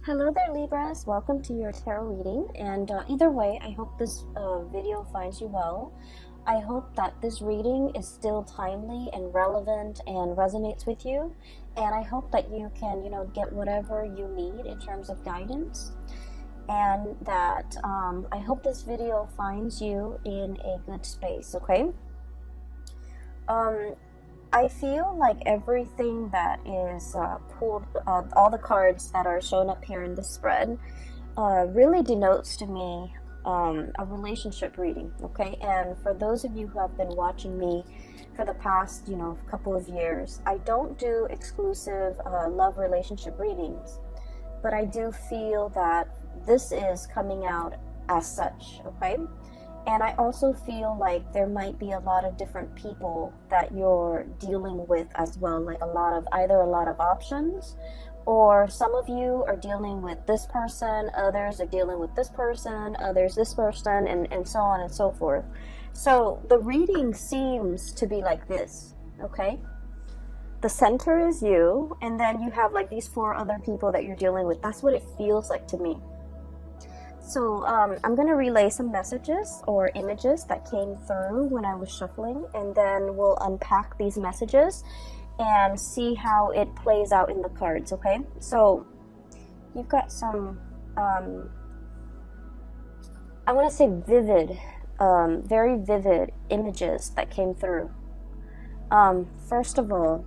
Hello there, Libras. Welcome to your tarot reading. And either way, I hope this video finds you well. I hope that this reading is still timely and relevant and resonates with you. And I hope that you can, get whatever you need in terms of guidance. And that I hope this video finds you in a good space, okay? I feel like everything that is pulled, all the cards that are shown up here in the spread, really denotes to me a relationship reading, okay? And for those of you who have been watching me for the past, couple of years, I don't do exclusive love relationship readings, but I do feel that this is coming out as such, okay? And I also feel like there might be a lot of different people that you're dealing with as well, like either a lot of options, or some of you are dealing with this person, others are dealing with this person, others this person, and so on and so forth. So the reading seems to be like this, okay? The center is you, and then you have like these 4 other people that you're dealing with. That's what it feels like to me. So I'm going to relay some messages or images that came through when I was shuffling, and then we'll unpack these messages and see how it plays out in the cards, okay? So you've got some, I want to say vivid, very vivid images that came through. First of all,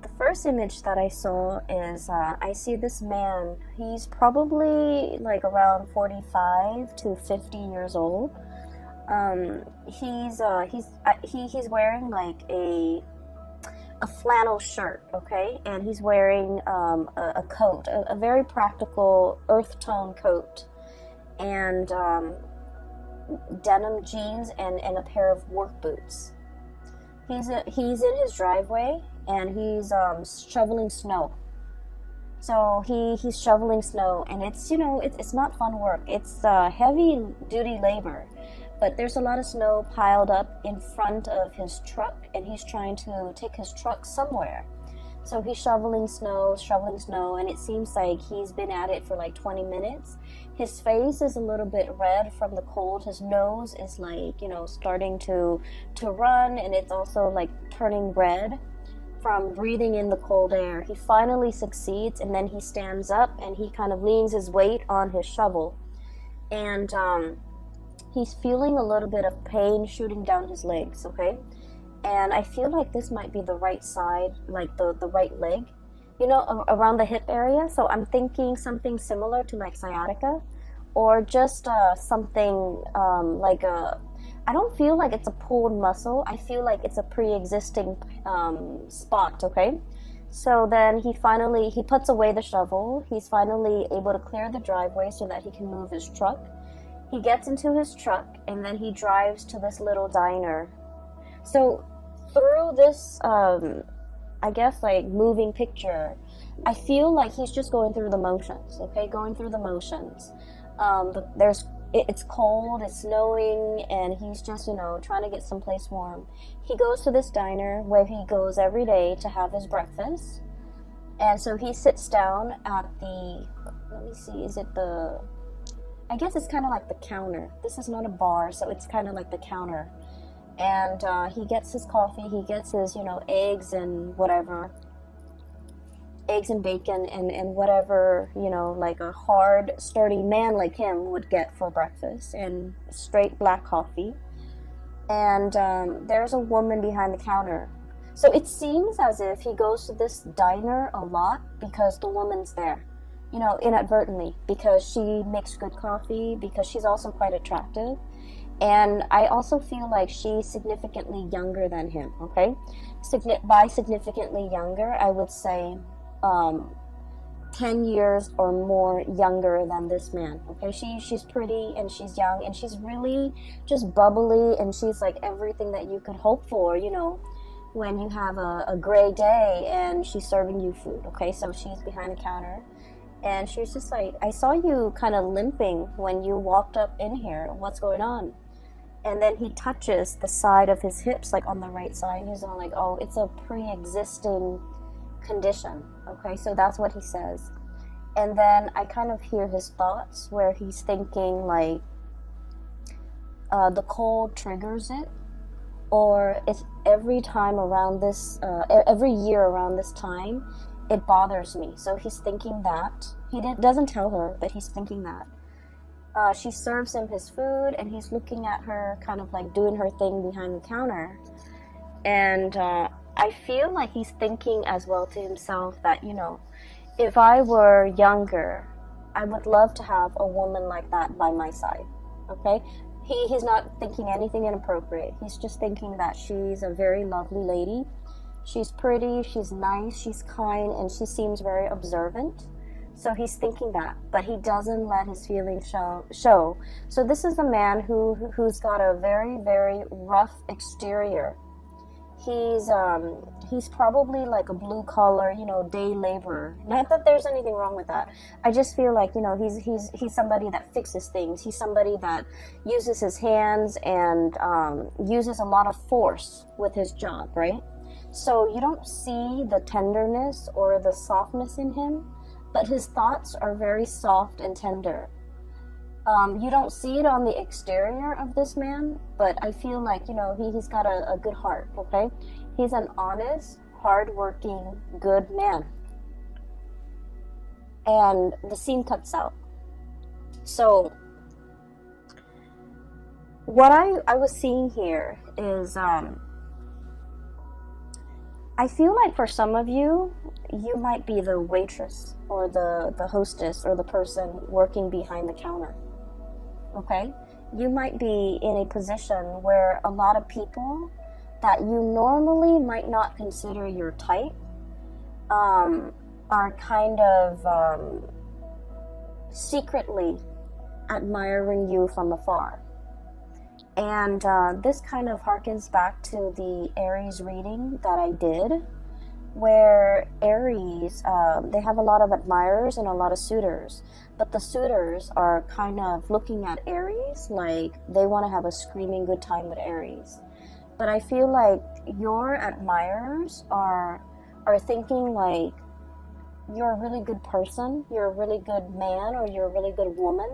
the first image that I saw is I see this man. He's probably like around 45 to 50 years old. He's wearing like a flannel shirt, okay, and he's wearing a coat, a very practical earth tone coat, and denim jeans and a pair of work boots. He's in his driveway, and he's shoveling snow. So he's shoveling snow, and it's not fun work. It's heavy duty labor, but there's a lot of snow piled up in front of his truck, and he's trying to take his truck somewhere. So he's shoveling snow, and it seems like he's been at it for like 20 minutes. His face is a little bit red from the cold. His nose is like, starting to run, and it's also like turning red from breathing in the cold air. He finally succeeds, and then he stands up and he kind of leans his weight on his shovel, and he's feeling a little bit of pain shooting down his legs, okay? And I feel like this might be the right side, like the right leg, around the hip area. So I'm thinking something similar to like sciatica, or just something like I don't feel like it's a pulled muscle. I feel like it's a pre-existing spot, okay? So then he puts away the shovel. He's finally able to clear the driveway so that he can move his truck. He gets into his truck, and then he drives to this little diner. So through this, I guess, like moving picture, I feel like he's just going through the motions, okay? Going through the motions. It's cold, it's snowing, and he's just, trying to get someplace warm. He goes to this diner where he goes every day to have his breakfast. And so he sits down at let me see, I guess it's kind of like the counter. This is not a bar, so it's kind of like the counter. And he gets his coffee, he gets his, eggs and whatever. Eggs and bacon and whatever, like a hard, sturdy man like him would get for breakfast, and straight black coffee. And there's a woman behind the counter. So it seems as if he goes to this diner a lot because the woman's there, inadvertently, because she makes good coffee, because she's also quite attractive. And I also feel like she's significantly younger than him, okay? By significantly younger, I would say 10 years or more younger than this man, okay? She's pretty, and she's young, and she's really just bubbly, and she's like everything that you could hope for, when you have a gray day and she's serving you food, okay? So she's behind the counter, and she's just like, I saw you kind of limping when you walked up in here. What's going on? And then he touches the side of his hips, like on the right side. He's like, oh, it's a pre-existing condition. Okay, so that's what he says. And then I kind of hear his thoughts where he's thinking like the cold triggers it, or if every time around this, every year around this time, it bothers me. So he's thinking that. He doesn't tell her, but he's thinking that. She serves him his food, and he's looking at her kind of like doing her thing behind the counter. And I feel like he's thinking as well to himself that, you know, if I were younger, I would love to have a woman like that by my side, okay? He's not thinking anything inappropriate. He's just thinking that she's a very lovely lady. She's pretty, she's nice, she's kind, and she seems very observant. So he's thinking that, but he doesn't let his feelings show. So this is a man who's got a very, very rough exterior. He's probably like a blue collar, you know, day laborer. Not that there's anything wrong with that. I just feel like, you know, he's somebody that fixes things. He's somebody that uses his hands and uses a lot of force with his job, right? So you don't see the tenderness or the softness in him, but his thoughts are very soft and tender. You don't see it on the exterior of this man, but I feel like, you know, he's got a good heart, okay? He's an honest, hardworking, good man. And the scene cuts out. So, what I was seeing here is, I feel like for some of you, you might be the waitress or the hostess or the person working behind the counter. Okay? You might be in a position where a lot of people that you normally might not consider your type are kind of secretly admiring you from afar. And this kind of harkens back to the Aries reading that I did, where Aries, they have a lot of admirers and a lot of suitors. But the suitors are kind of looking at Aries like they want to have a screaming good time with Aries. But I feel like your admirers are thinking like you're a really good person, you're a really good man, or you're a really good woman.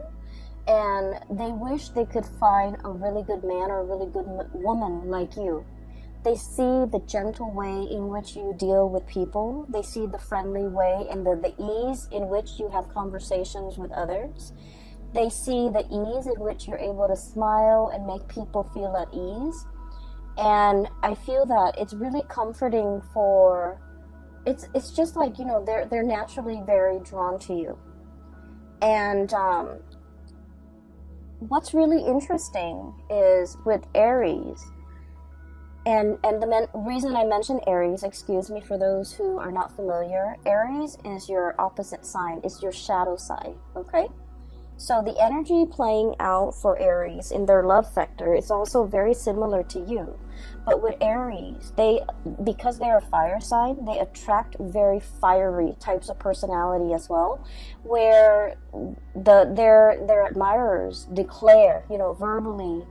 And they wish they could find a really good man or a really good woman like you. They see the gentle way in which you deal with people. They see the friendly way and the ease in which you have conversations with others. They see the ease in which you're able to smile and make people feel at ease. And I feel that it's really comforting for, it's just like, you know, they're naturally very drawn to you. And what's really interesting is with Aries, and the reason I mention Aries, excuse me for those who are not familiar, Aries is your opposite sign, it's your shadow side, okay? So the energy playing out for Aries in their love sector is also very similar to you. But with Aries, because they're a fire sign, they attract very fiery types of personality as well, where their admirers declare, you know, verbally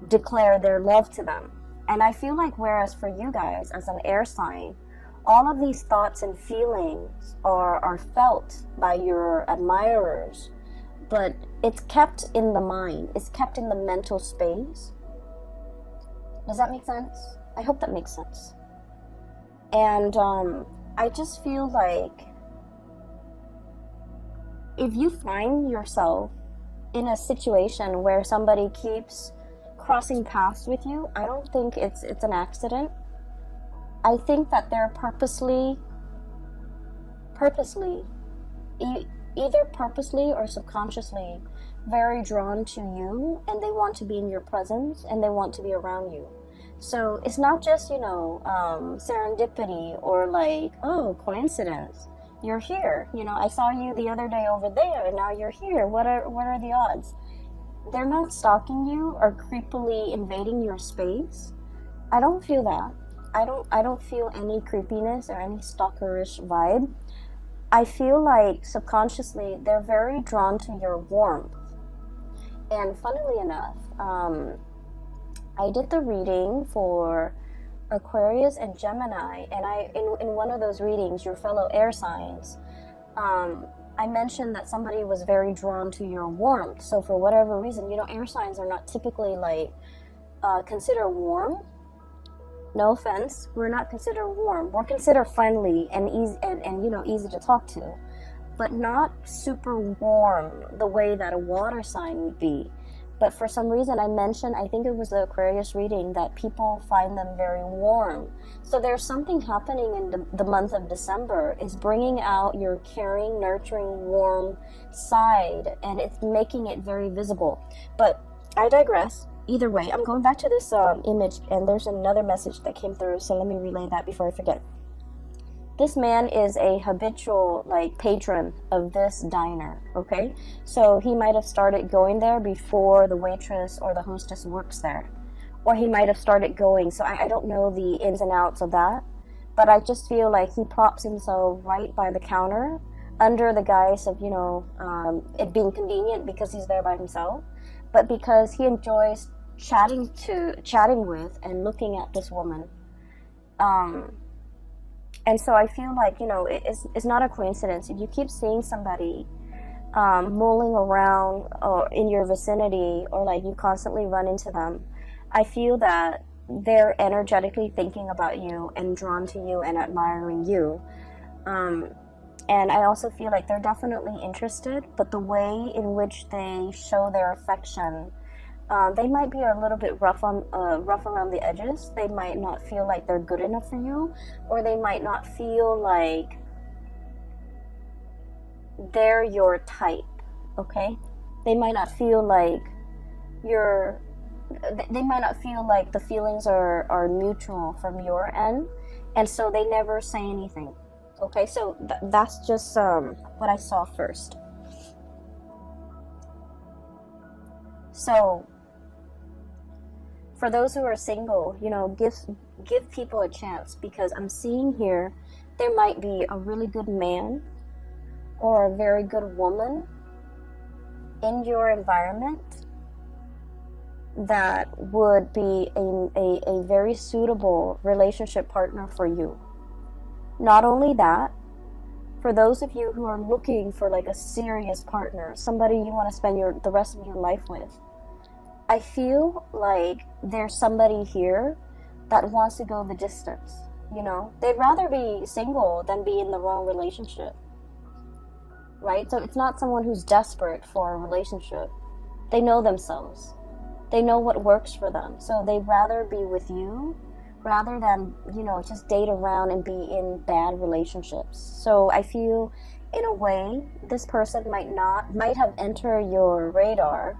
declare their love to them. And I feel like whereas for you guys as an air sign, all of these thoughts and feelings are felt by your admirers, but it's kept in the mind, it's kept in the mental space. Does that make sense? I hope that makes sense. And I just feel like if you find yourself in a situation where somebody keeps crossing paths with you, I don't think it's an accident. I think that they're purposely, either purposely or subconsciously, very drawn to you, and they want to be in your presence and they want to be around you. So it's not just, you know, serendipity or like, oh, coincidence. You're here. You know, I saw you the other day over there and now you're here. What are the odds? They're not stalking you or creepily invading your space. I don't feel that. I don't feel any creepiness or any stalkerish vibe. I feel like subconsciously they're very drawn to your warmth. And funnily enough, I did the reading for Aquarius and Gemini, and in one of those readings, your fellow air signs, I mentioned that somebody was very drawn to your warmth. So for whatever reason, air signs are not typically like considered warm. No offense, we're not considered warm. We're considered friendly and easy and easy to talk to, but not super warm the way that a water sign would be. But for some reason, I mentioned, I think it was the Aquarius reading, that people find them very warm. So there's something happening in the month of December. It's bringing out your caring, nurturing, warm side, and it's making it very visible. But I digress. Either way, I'm going back to this image, and there's another message that came through, so let me relay that before I forget. This man is a habitual patron of this diner, okay? So he might have started going there before the waitress or the hostess works there. Or he might have started going, so I don't know the ins and outs of that. But I just feel like he props himself right by the counter under the guise of, it being convenient because he's there by himself. But because he enjoys chatting with and looking at this woman. And so I feel like, it's not a coincidence. If you keep seeing somebody mulling around or in your vicinity, or like you constantly run into them, I feel that they're energetically thinking about you and drawn to you and admiring you. And I also feel like they're definitely interested, but the way in which they show their affection, they might be a little bit rough around the edges. They might not feel like they're good enough for you, or they might not feel like they're your type, okay? They might not feel like they might not feel like the feelings are mutual from your end, and so they never say anything, okay? So that's just what I saw first. So for those who are single, give people a chance, because I'm seeing here there might be a really good man or a very good woman in your environment that would be a very suitable relationship partner for you. Not only that, for those of you who are looking for like a serious partner, somebody you want to spend the rest of your life with, I feel like there's somebody here that wants to go the distance, They'd rather be single than be in the wrong relationship, right? So it's not someone who's desperate for a relationship. They know themselves. They know what works for them. So they'd rather be with you rather than, just date around and be in bad relationships. So I feel, in a way, this person might have entered your radar,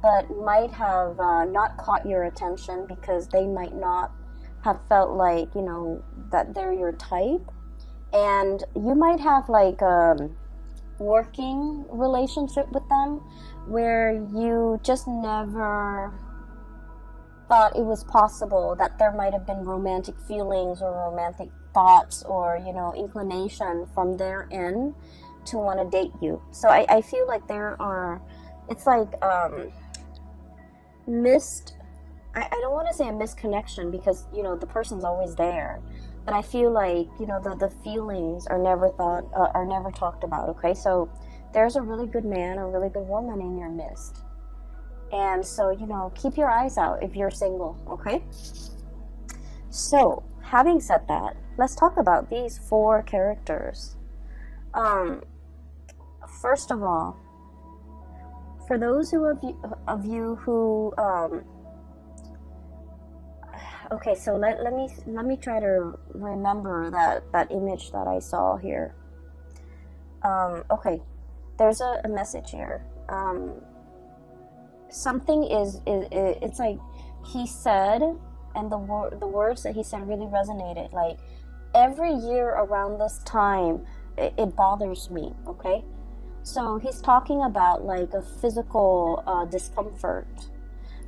but might have not caught your attention because they might not have felt like, that they're your type. And you might have like a working relationship with them where you just never thought it was possible that there might have been romantic feelings or romantic thoughts or, inclination from their end to want to date you. So I feel like it's like I don't want to say a misconnection because the person's always there, but I feel like the feelings are never talked about. Okay, so there's a really good man or a really good woman in your midst, and so keep your eyes out if you're single. Okay, so having said that, let's talk about these 4 characters. First of all, for those of you who okay, so let me try to remember that image that I saw here. Okay, there's a message here. Something it's like he said, and the words that he said really resonated. Like, every year around this time, it bothers me. Okay. So he's talking about like a physical discomfort.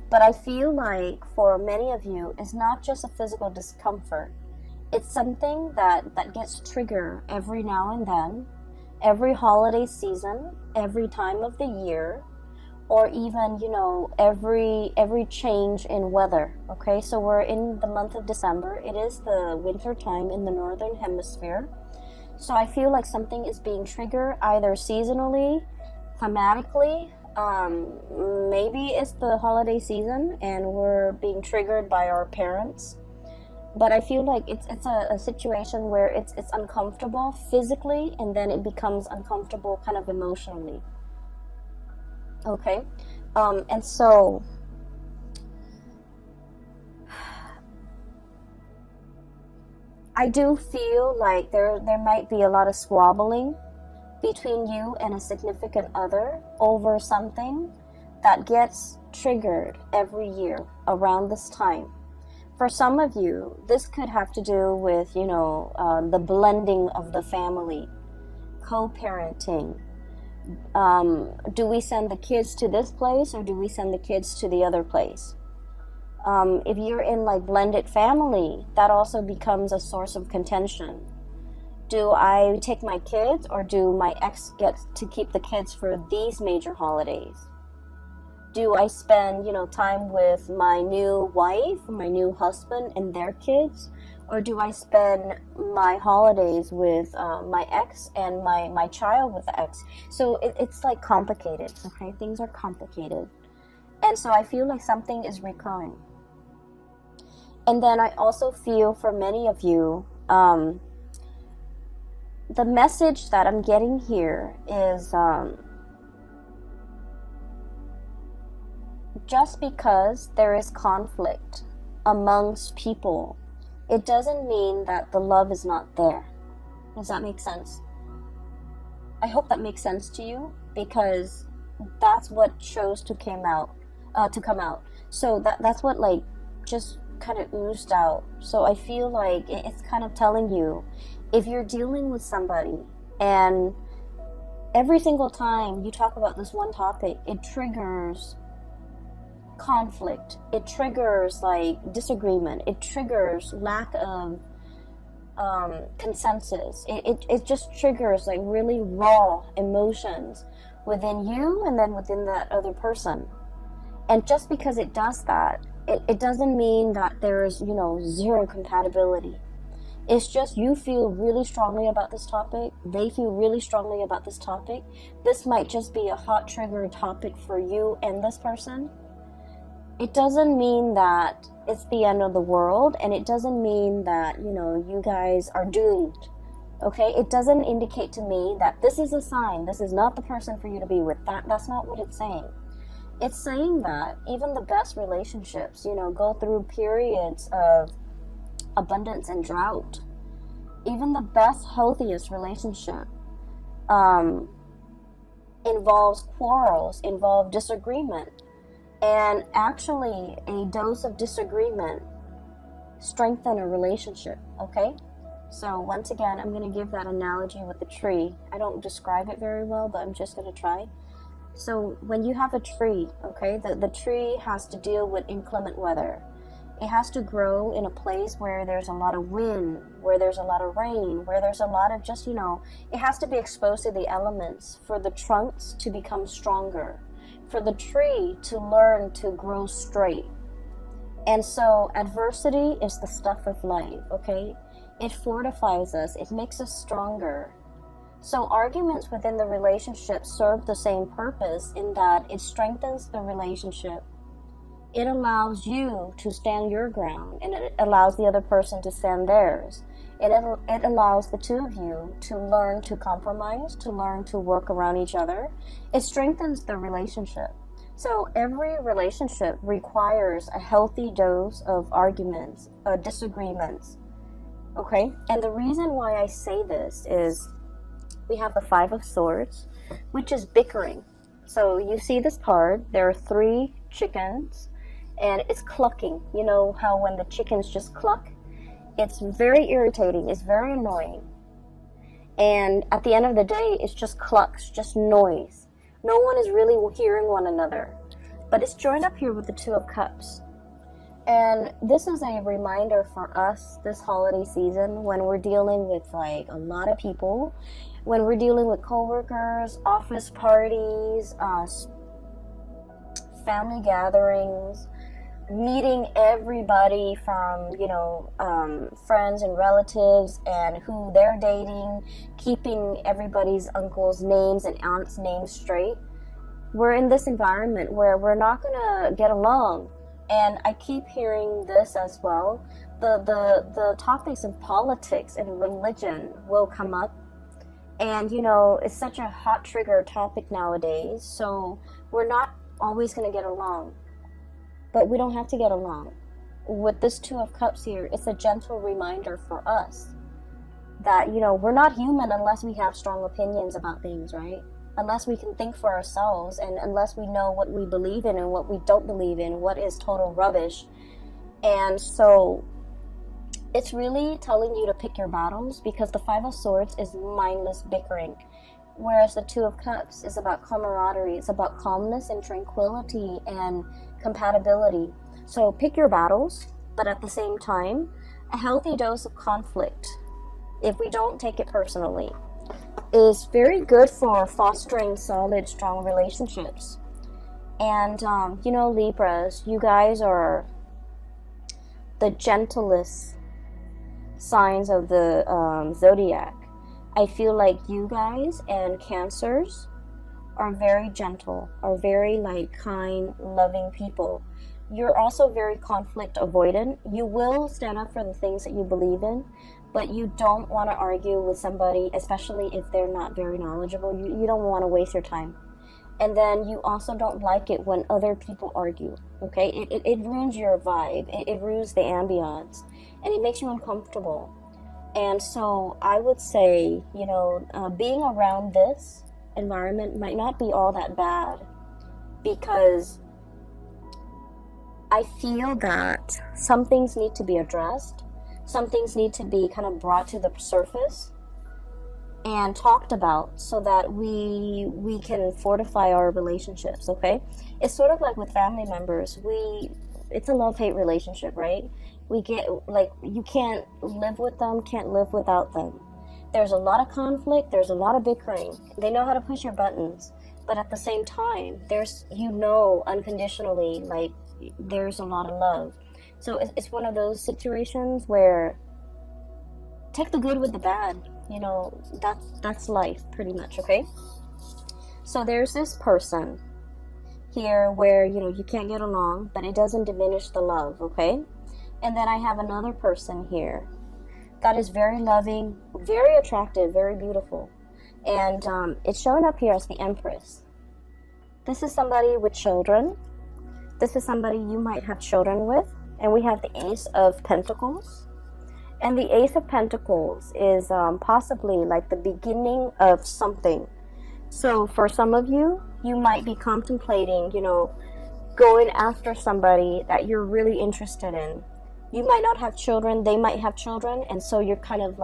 But I feel like for many of you, it's not just a physical discomfort. It's something that gets triggered every now and then, every holiday season, every time of the year, or even, every change in weather. Okay, so we're in the month of December. It is the winter time in the northern hemisphere. So I feel like something is being triggered either seasonally, climatically. Maybe it's the holiday season and we're being triggered by our parents. But I feel like it's a situation where it's uncomfortable physically, and then it becomes uncomfortable kind of emotionally. Okay? And so I do feel like there might be a lot of squabbling between you and a significant other over something that gets triggered every year around this time. For some of you, this could have to do with, the blending of the family, co-parenting. Do we send the kids to this place or do we send the kids to the other place? If you're in like blended family, that also becomes a source of contention. Do I take my kids or do my ex get to keep the kids for these major holidays? Do I spend, time with my new wife, my new husband and their kids? Or do I spend my holidays with my ex and my child with the ex? So it's like complicated, okay? Things are complicated. And so I feel like something is recurring. And then I also feel for many of you, the message that I'm getting here is just because there is conflict amongst people, it doesn't mean that the love is not there. Does that make sense? I hope that makes sense to you, because that's what chose to come out. So that's what like just kind of oozed out. So I feel like it's kind of telling you, if you're dealing with somebody and every single time you talk about this one topic, it triggers conflict, it triggers like disagreement, it triggers lack of consensus, it just triggers like really raw emotions within you and then within that other person. And just because it does that, it doesn't mean that there's zero compatibility. It's just you feel really strongly about this topic, they feel really strongly about this topic. This might just be a hot trigger topic for you and this person. It doesn't mean that it's the end of the world, and it doesn't mean that, you guys are doomed. Okay? It doesn't indicate to me that this is a sign, this is not the person for you to be with. That's not what it's saying. It's saying that even the best relationships, go through periods of abundance and drought. Even the best, healthiest relationship involves quarrels, involves disagreement. And actually, a dose of disagreement strengthens a relationship, okay? So once again, I'm going to give that analogy with the tree. I don't describe it very well, but I'm just going to try. So when you have a tree, okay, the tree has to deal with inclement weather. It has to grow in a place where there's a lot of wind, where there's a lot of rain, where there's a lot of just, it has to be exposed to the elements for the trunks to become stronger, for the tree to learn to grow straight. And so adversity is the stuff of life, okay? It fortifies us, it makes us stronger. So arguments within the relationship serve the same purpose in that it strengthens the relationship. It allows you to stand your ground, and it allows the other person to stand theirs. It allows the two of you to learn to compromise, to learn to work around each other. It strengthens the relationship. So every relationship requires a healthy dose of arguments, disagreements. Okay? And the reason why I say this is we have the Five of Swords, which is bickering. So you see this card, there are 3 chickens, and it's clucking. You know how when the chickens just cluck? It's very irritating, it's very annoying. And at the end of the day, it's just clucks, just noise. No one is really hearing one another. But it's joined up here with the Two of Cups. And this is a reminder for us this holiday season when we're dealing with like a lot of people, when we're dealing with coworkers, office parties, family gatherings, meeting everybody from, friends and relatives and who they're dating, keeping everybody's uncles' names and aunts' names straight. We're in this environment where we're not gonna get along. And I keep hearing this as well. The topics of politics and religion will come up. And, it's such a hot trigger topic nowadays. So we're not always gonna get along. But we don't have to get along. With this Two of Cups here, it's a gentle reminder for us that, we're not human unless we have strong opinions about things, right? Unless we can think for ourselves, and unless we know what we believe in and what we don't believe in, what is total rubbish. And so it's really telling you to pick your battles, because the Five of Swords is mindless bickering, whereas the Two of Cups is about camaraderie. It's about calmness and tranquility and compatibility. So pick your battles, but at the same time, a healthy dose of conflict, if we don't take it personally, is very good for fostering solid, strong relationships. And, Libras, you guys are the gentlest signs of the zodiac. I feel like you guys and Cancers are very gentle, are very kind, loving people. You're also very conflict avoidant. You will stand up for the things that you believe in, but you don't want to argue with somebody, especially if they're not very knowledgeable. You don't want to waste your time. And then you also don't like it when other people argue, okay? It ruins your vibe. It ruins the ambiance, and it makes you uncomfortable. And so I would say, being around this environment might not be all that bad, because I feel that some things need to be addressed. Some things need to be kind of brought to the surface and talked about, so that we can fortify our relationships, okay? It's sort of like with family members. It's a love-hate relationship, right? We get, you can't live with them, can't live without them. There's a lot of conflict, there's a lot of bickering. They know how to push your buttons, but at the same time, there's, unconditionally, there's a lot of love. So it's one of those situations where take the good with the bad. That's life, pretty much, okay? So there's this person here where, you can't get along, but it doesn't diminish the love, okay? And then I have another person here that is very loving, very attractive, very beautiful. And it's showing up here as the Empress. This is somebody with children. This is somebody you might have children with. And we have the Ace of Pentacles. And the Ace of Pentacles is possibly the beginning of something. So for some of you, you might be contemplating, going after somebody that you're really interested in. You might not have children, they might have children, and so you're kind of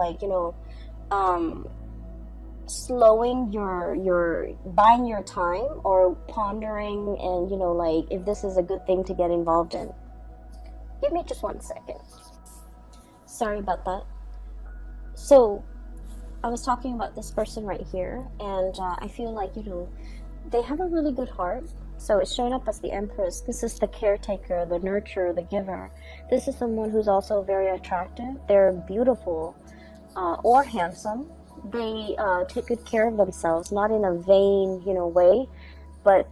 slowing your buying your time, or pondering, and if this is a good thing to get involved in. Give me just 1 second. Sorry about that. So I was talking about this person right here, and I feel like, they have a really good heart. So it's showing up as the Empress. This is the caretaker, the nurturer, the giver. This is someone who's also very attractive. They're beautiful or handsome. They take good care of themselves, not in a vain, way, but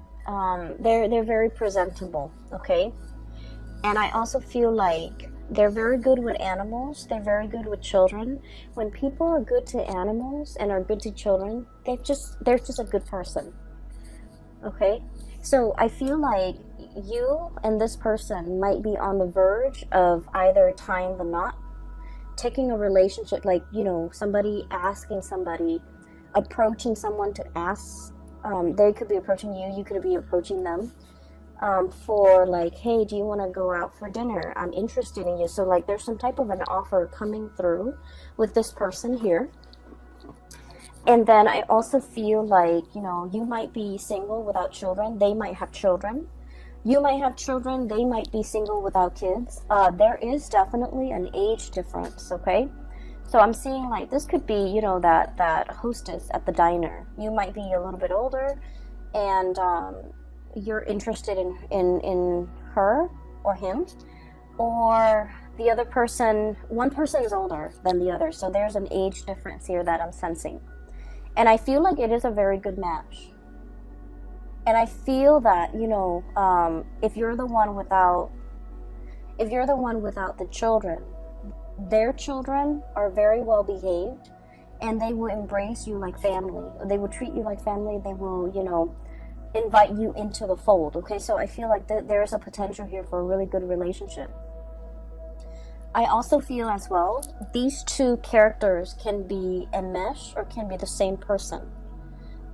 they're very presentable, okay? And I also feel like they're very good with animals. They're very good with children. When people are good to animals and are good to children, they're just a good person, okay? So I feel like you and this person might be on the verge of either tying the knot, taking a relationship, somebody asking somebody, approaching someone to ask. They could be approaching you, you could be approaching them for hey, do you want to go out for dinner? I'm interested in you. So there's some type of an offer coming through with this person here. And then I also feel you might be single without children. They might have children. You might have children. They might be single without kids. There is definitely an age difference, okay? So I'm seeing this could be, that hostess at the diner. You might be a little bit older, and you're interested in her, or him, or the other person, one person is older than the other, so there's an age difference here that I'm sensing. And I feel like it is a very good match. And I feel that, you know, if you're the one without the children, their children are very well behaved, and they will embrace you like family. They will treat you like family. They will, you know, invite you into the fold. Okay, so I feel like there's a potential here for a really good relationship. I also feel as well, these two characters can be a mesh or can be the same person.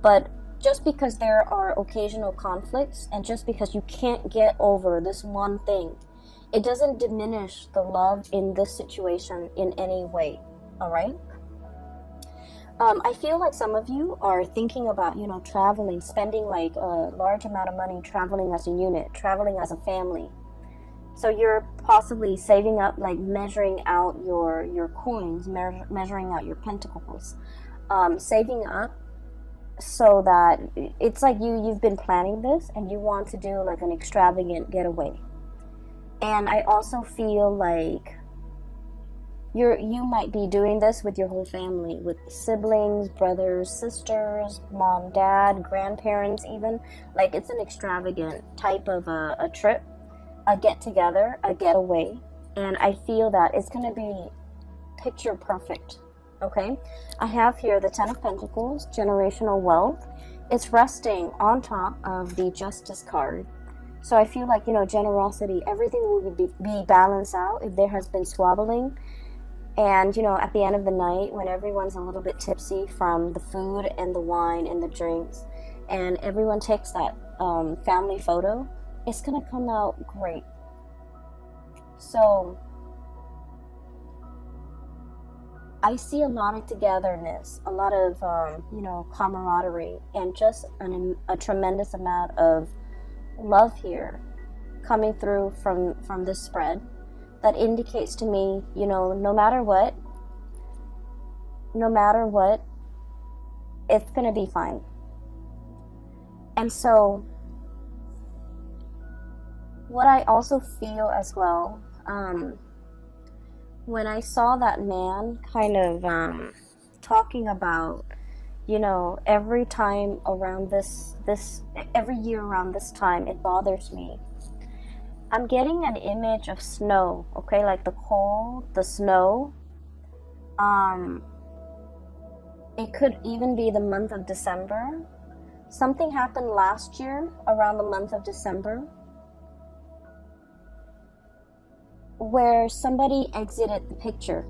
But just because there are occasional conflicts, and just because you can't get over this one thing, it doesn't diminish the love in this situation in any way. All right? I feel like some of you are thinking about, you know, traveling, spending like a large amount of money traveling as a unit, traveling as a family. So you're possibly saving up, like measuring out your coins, measuring out your pentacles, saving up so that it's like you've been planning this and you want to do like an extravagant getaway. And I also feel like you might be doing this with your whole family, with siblings, brothers, sisters, mom, dad, grandparents even. Like it's an extravagant type of a trip, a get-together, a getaway. And I feel that it's going to be picture perfect, okay? I have here the Ten of Pentacles, generational wealth. It's resting on top of the Justice card. So I feel like, you know, generosity, everything will be balanced out if there has been squabbling. And, you know, at the end of the night, when everyone's a little bit tipsy from the food and the wine and the drinks, and everyone takes that family photo, it's going to come out great. So I see a lot of togetherness, a lot of, you know, camaraderie, and just a tremendous amount of love here coming through from this spread. That indicates to me, you know, no matter what, it's going to be fine. And so, what I also feel as well, when I saw that man kind of talking about, you know, every time around every year around this time, it bothers me. I'm getting an image of snow, okay, like the cold, the snow. It could even be the month of December. Something happened last year around the month of December where somebody exited the picture.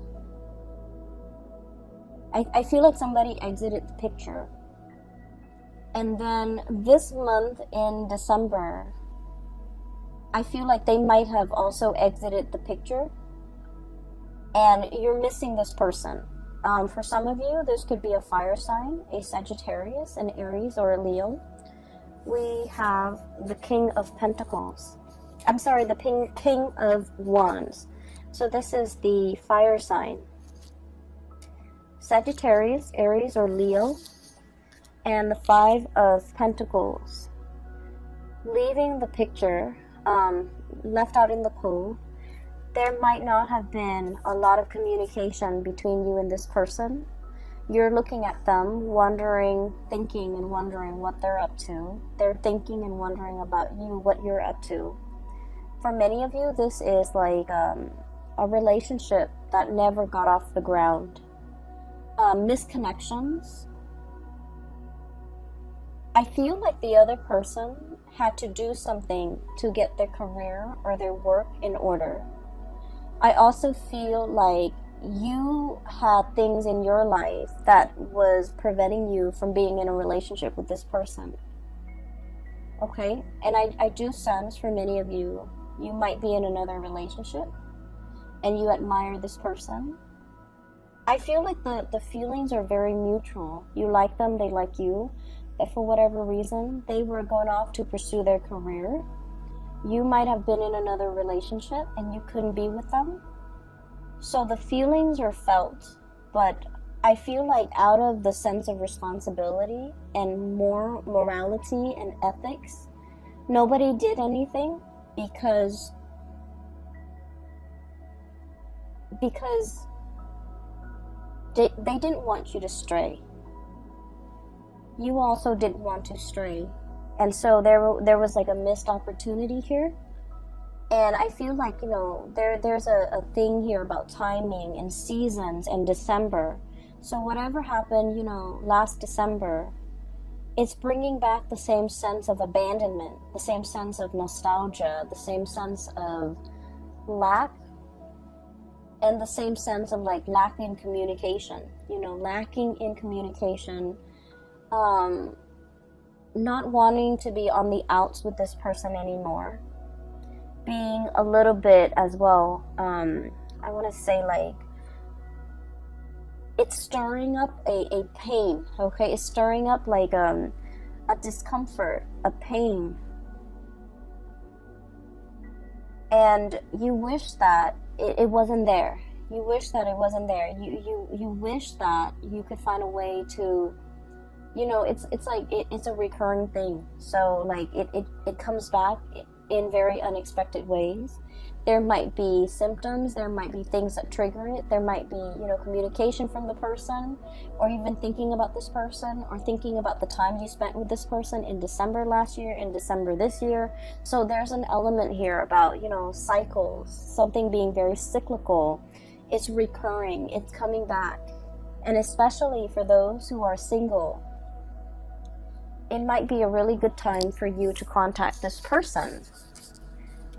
I feel like somebody exited the picture. And then this month in December, I feel like they might have also exited the picture, and you're missing this person. For some of you, this could be a fire sign, a Sagittarius, an Aries, or a Leo. We have the King of Pentacles. I'm sorry, the King of Wands. So this is the fire sign. Sagittarius, Aries, or Leo, and the Five of Pentacles. Leaving the picture, left out in the cold, there might not have been a lot of communication between you and this person. You're looking at them, thinking and wondering what they're up to. They're thinking and wondering about you, what you're up to. For many of you, this is like a relationship that never got off the ground. Misconnections. I feel like the other person had to do something to get their career or their work in order. I also feel like you had things in your life that was preventing you from being in a relationship with this person. Okay? And I do sense for many of you, you might be in another relationship and you admire this person. I feel like the feelings are very mutual. You like them, they like you. But for whatever reason, they were going off to pursue their career. You might have been in another relationship and you couldn't be with them. So the feelings are felt, but I feel like out of the sense of responsibility and more morality and ethics, nobody did anything because because they didn't want you to stray. You also didn't want to stray. And so there was like a missed opportunity here. And I feel like, there's a thing here about timing and seasons and December. So whatever happened, last December, it's bringing back the same sense of abandonment, the same sense of nostalgia, the same sense of lack, and the same sense of like lacking communication, lacking in communication, not wanting to be on the outs with this person anymore, being a little bit as well, I want to say like, it's stirring up a pain, okay? It's stirring up like a discomfort, a pain. And you wish that it wasn't there. You wish that it wasn't there. You wish that you could find a way to, it's like, it's a recurring thing. So like it comes back in very unexpected ways. There might be symptoms, there might be things that trigger it, there might be, communication from the person, or even thinking about this person, or thinking about the time you spent with this person in December last year, in December this year. So there's an element here about, cycles, something being very cyclical. It's recurring, it's coming back. And especially for those who are single, it might be a really good time for you to contact this person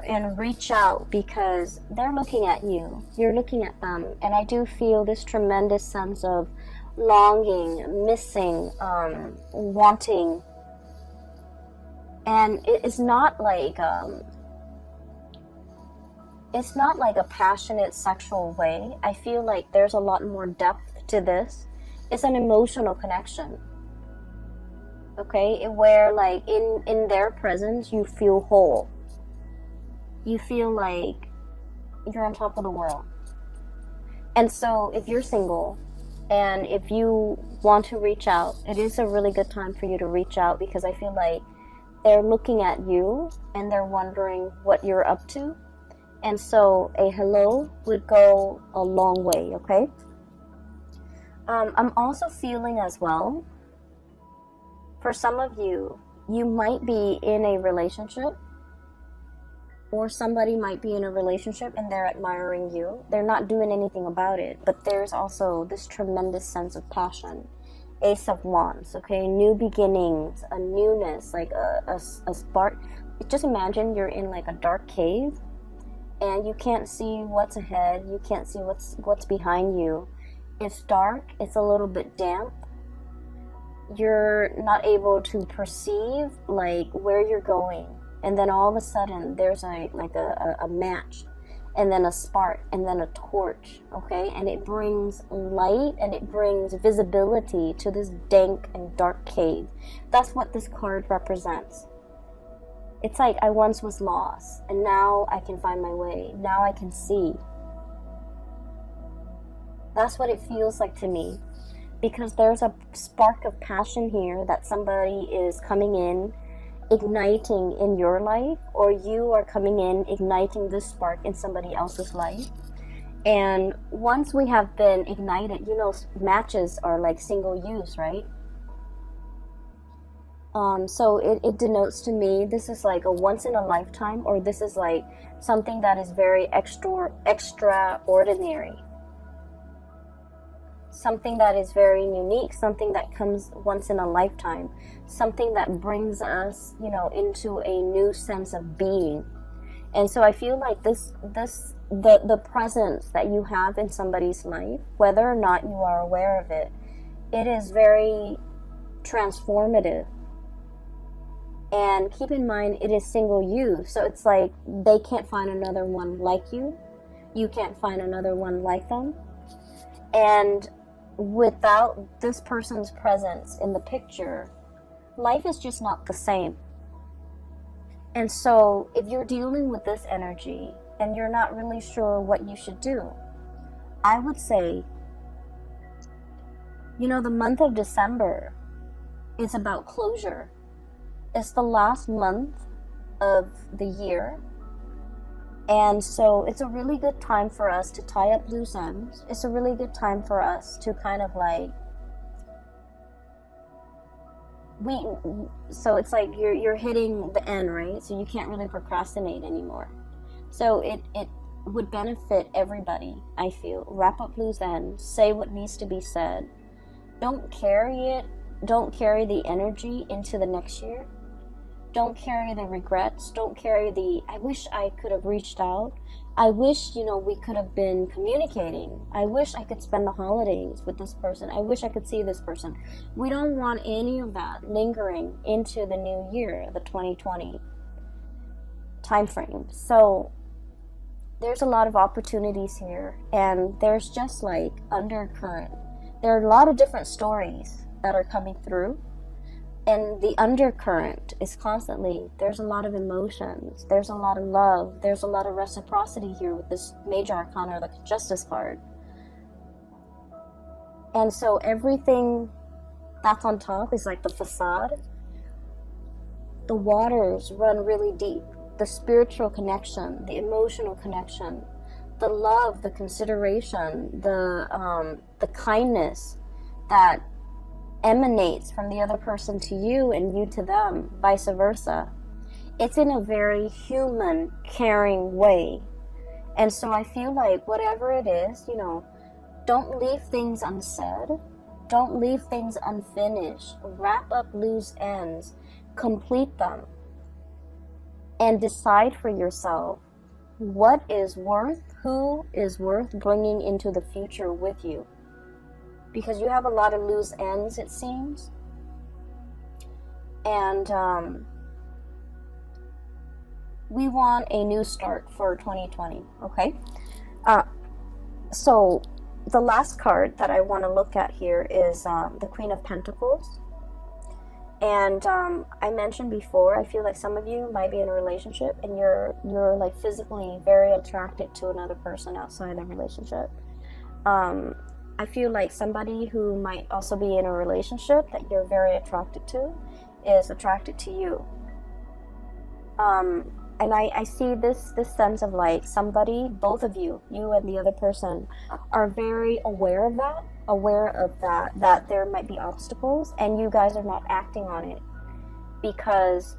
and reach out, because they're looking at you, you're looking at them, and I do feel this tremendous sense of longing, missing, wanting. And it's not like a passionate sexual way. I feel like there's a lot more depth to this. It's an emotional connection, okay, where like in their presence you feel whole. You feel like you're on top of the world. And so if you're single and if you want to reach out, it is a really good time for you to reach out, because I feel like they're looking at you and they're wondering what you're up to. And so a hello would go a long way, okay? I'm also feeling as well, for some of you, you might be in a relationship, or somebody might be in a relationship and they're admiring you. They're not doing anything about it, but there's also this tremendous sense of passion. Ace of Wands, okay? New beginnings, a newness, like a spark. Just imagine you're in like a dark cave and you can't see what's ahead. You can't see what's behind you. It's dark. It's a little bit damp. You're not able to perceive like where you're going. And then all of a sudden there's a match, and then a spark, and then a torch, okay? And it brings light and it brings visibility to this dank and dark cave. That's what this card represents. It's like, I once was lost and now I can find my way. Now I can see. That's what it feels like to me, because there's a spark of passion here that somebody is coming in, igniting in your life, or you are coming in igniting this spark in somebody else's life. And once we have been ignited, matches are like single use, right? So it denotes to me this is like a once in a lifetime, or this is like something that is very extraordinary. Something that is very unique, something that comes once in a lifetime, something that brings us, into a new sense of being. And so I feel like the presence that you have in somebody's life, whether or not you are aware of it, it is very transformative. And keep in mind, it is single use, so it's like they can't find another one like you. You can't find another one like them. And without this person's presence in the picture, life is just not the same. And so if you're dealing with this energy and you're not really sure what you should do, I would say, the month of December is about closure. It's the last month of the year, And so it's a really good time for us to tie up loose ends. It's a really good time for us to kind of like, so it's like you're hitting the end, right? So you can't really procrastinate anymore. So it would benefit everybody, I feel. Wrap up loose ends, say what needs to be said. Don't carry the energy into the next year. Don't carry the regrets. Don't carry the, I wish I could have reached out. I wish, we could have been communicating. I wish I could spend the holidays with this person. I wish I could see this person. We don't want any of that lingering into the new year, the 2020 time frame. So there's a lot of opportunities here, and there's just like undercurrent. There are a lot of different stories that are coming through. And the undercurrent is constantly, there's a lot of emotions, there's a lot of love, there's a lot of reciprocity here with this major arcana, or the Justice card. And so everything that's on top is like the facade. The waters run really deep. The spiritual connection, the emotional connection, the love, the consideration, the kindness that emanates from the other person to you and you to them, vice versa. It's in a very human, caring way. And so I feel like whatever it is, don't leave things unsaid. Don't leave things unfinished. Wrap up loose ends. Complete them. And decide for yourself what is worth, who is worth bringing into the future with you. Because you have a lot of loose ends, it seems. And we want a new start for 2020, okay? So the last card that I want to look at here is the Queen of Pentacles. And I mentioned before, I feel like some of you might be in a relationship and you're like physically very attracted to another person outside the relationship. I feel like somebody who might also be in a relationship that you're very attracted to is attracted to you. And I see this sense of like somebody, both of you and the other person, are very aware of that there might be obstacles, and you guys are not acting on it because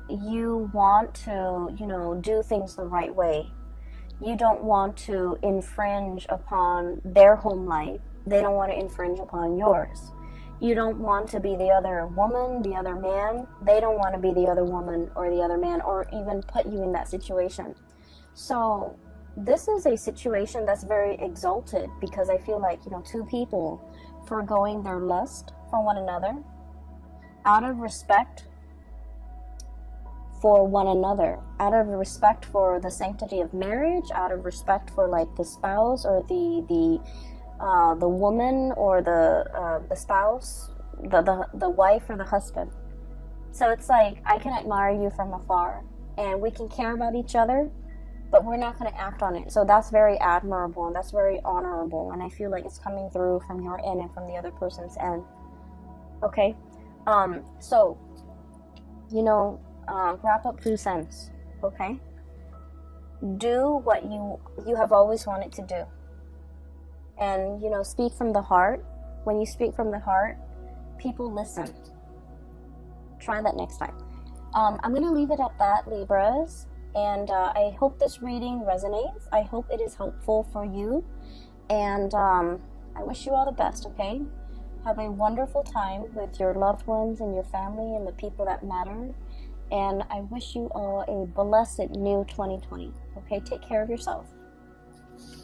you want to, do things the right way. You don't want to infringe upon their home life. They don't want to infringe upon yours. You don't want to be the other woman, the other man. They don't want to be the other woman or the other man, or even put you in that situation. So this is a situation that's very exalted, because I feel like, two people foregoing their lust for one another out of respect for one another, out of respect for the sanctity of marriage, out of respect for like the spouse or the woman or the spouse, the wife or the husband. So it's like, I can admire you from afar and we can care about each other, but we're not going to act on it. So that's very admirable and that's very honorable, and I feel like it's coming through from your end and from the other person's end. Okay, so wrap up loose ends. Okay, do what you have always wanted to do, and speak from the heart. When you speak from the heart, people listen. Try that next time. I'm going to leave it at that, Libras. And I hope this reading resonates. I hope it is helpful for you. And I wish you all the best, okay? Have a wonderful time with your loved ones and your family and the people that matter. And I wish you all a blessed new 2020. Okay, take care of yourself.